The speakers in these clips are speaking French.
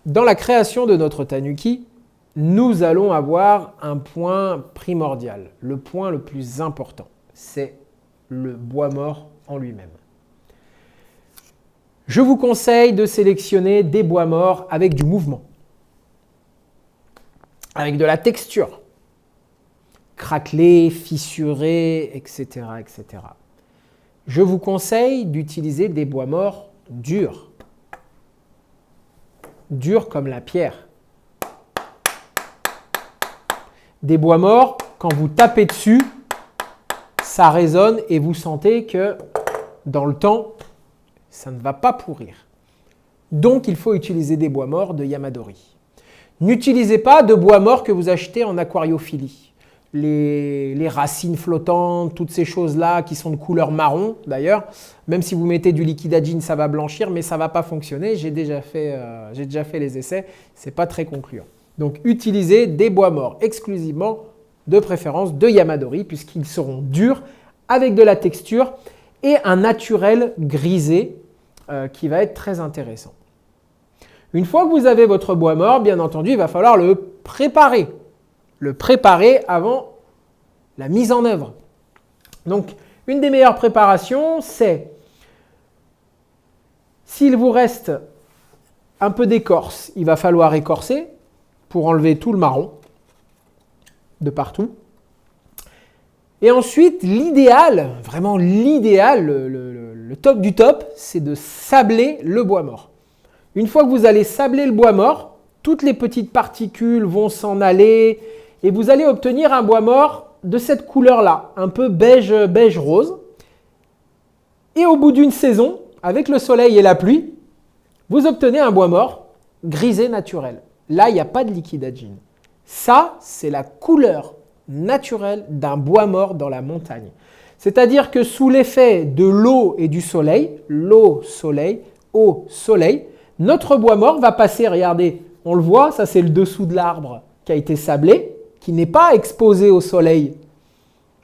Dans la création de notre tanuki, nous allons avoir un point primordial, le point le plus important, c'est le bois mort en lui-même. Je vous conseille de sélectionner des bois morts avec du mouvement, avec de la texture, craquelé, fissuré, etc., etc. Je vous conseille d'utiliser des bois morts durs, durs comme la pierre. Des bois morts, quand vous tapez dessus, ça résonne et vous sentez que dans le temps, ça ne va pas pourrir. Donc, il faut utiliser des bois morts de Yamadori. N'utilisez pas de bois morts que vous achetez en aquariophilie. Les racines flottantes, toutes ces choses-là qui sont de couleur marron d'ailleurs. Même si vous mettez du liquidagine, ça va blanchir, mais ça ne va pas fonctionner. J'ai déjà fait les essais, ce n'est pas très concluant. Donc, utilisez des bois morts exclusivement, de préférence de Yamadori, puisqu'ils seront durs, avec de la texture et un naturel grisé qui va être très intéressant. Une fois que vous avez votre bois mort, bien entendu, il va falloir le préparer. Le préparer avant la mise en œuvre. Donc, une des meilleures préparations, c'est, s'il vous reste un peu d'écorce, il va falloir écorcer pour enlever tout le marron de partout. Et ensuite, l'idéal, vraiment l'idéal, le top du top, c'est de sabler le bois mort. Une fois que vous allez sabler le bois mort, toutes les petites particules vont s'en aller et vous allez obtenir un bois mort de cette couleur-là, un peu beige rose. Et au bout d'une saison, avec le soleil et la pluie, vous obtenez un bois mort grisé naturel. Là, il n'y a pas de liquidagine. Ça, c'est la couleur naturelle d'un bois mort dans la montagne. C'est-à-dire que sous l'effet de l'eau et du soleil, l'eau, soleil, eau, soleil, notre bois mort va passer, regardez, on le voit, ça c'est le dessous de l'arbre qui a été sablé, qui n'est pas exposé au soleil.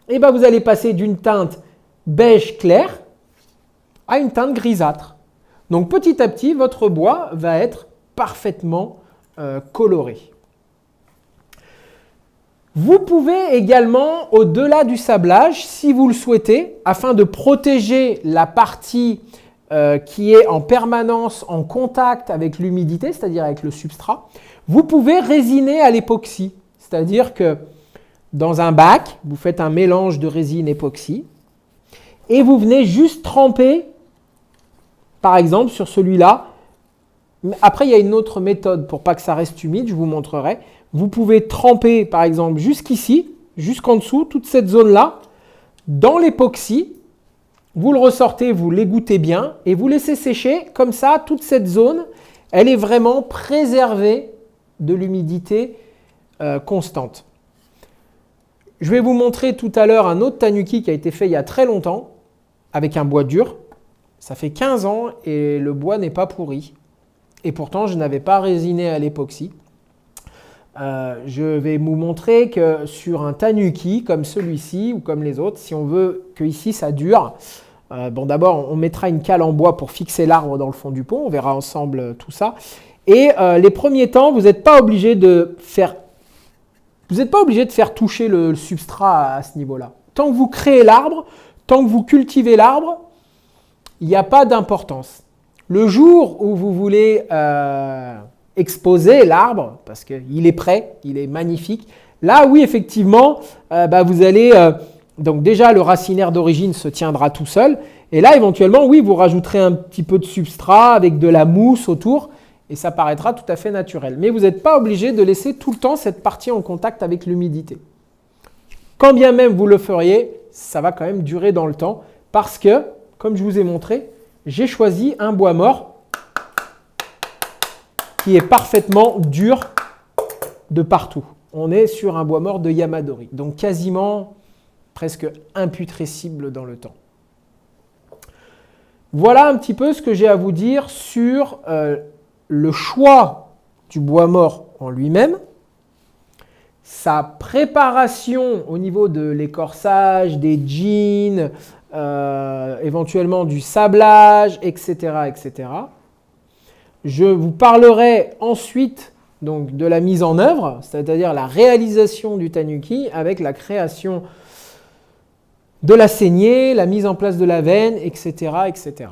Et bien vous allez passer d'une teinte beige clair à une teinte grisâtre. Donc petit à petit, votre bois va être parfaitement coloré. Vous pouvez également, au-delà du sablage, si vous le souhaitez, afin de protéger la partie qui est en permanence en contact avec l'humidité, c'est-à-dire avec le substrat, vous pouvez résiner à l'époxy. C'est-à-dire que dans un bac, vous faites un mélange de résine époxy et vous venez juste tremper, par exemple sur celui-là. Après, il y a une autre méthode pour pas que ça reste humide, je vous montrerai. Vous pouvez tremper, par exemple, jusqu'ici, jusqu'en dessous, toute cette zone-là, dans l'époxy. Vous le ressortez, vous l'égouttez bien et vous laissez sécher. Comme ça, toute cette zone, elle est vraiment préservée de l'humidité constante. Je vais vous montrer tout à l'heure un autre tanuki qui a été fait il y a très longtemps, avec un bois dur. Ça fait 15 ans et le bois n'est pas pourri. Et pourtant, je n'avais pas résiné à l'époxy. Je vais vous montrer que sur un tanuki comme celui-ci ou comme les autres, si on veut que ici ça dure, d'abord on mettra une cale en bois pour fixer l'arbre dans le fond du pot, on verra ensemble tout ça. Et les premiers temps, vous n'êtes pas obligé de faire toucher le substrat à ce niveau-là. Tant que vous créez l'arbre, tant que vous cultivez l'arbre, il n'y a pas d'importance. Le jour où vous voulez exposer l'arbre, parce qu'il est prêt, il est magnifique, là oui effectivement, vous allez, donc déjà le racinaire d'origine se tiendra tout seul, et là éventuellement oui vous rajouterez un petit peu de substrat avec de la mousse autour, et ça paraîtra tout à fait naturel. Mais vous n'êtes pas obligé de laisser tout le temps cette partie en contact avec l'humidité. Quand bien même vous le feriez, ça va quand même durer dans le temps, parce que, comme je vous ai montré, j'ai choisi un bois mort qui est parfaitement dur de partout. On est sur un bois mort de Yamadori, donc quasiment presque imputrescible dans le temps. Voilà un petit peu ce que j'ai à vous dire sur le choix du bois mort en lui-même, sa préparation au niveau de l'écorçage, des jeans, éventuellement du sablage, etc., etc. je vous parlerai ensuite donc, de la mise en œuvre, c'est-à-dire la réalisation du tanuki avec la création de la saignée, la mise en place de la veine, etc., etc.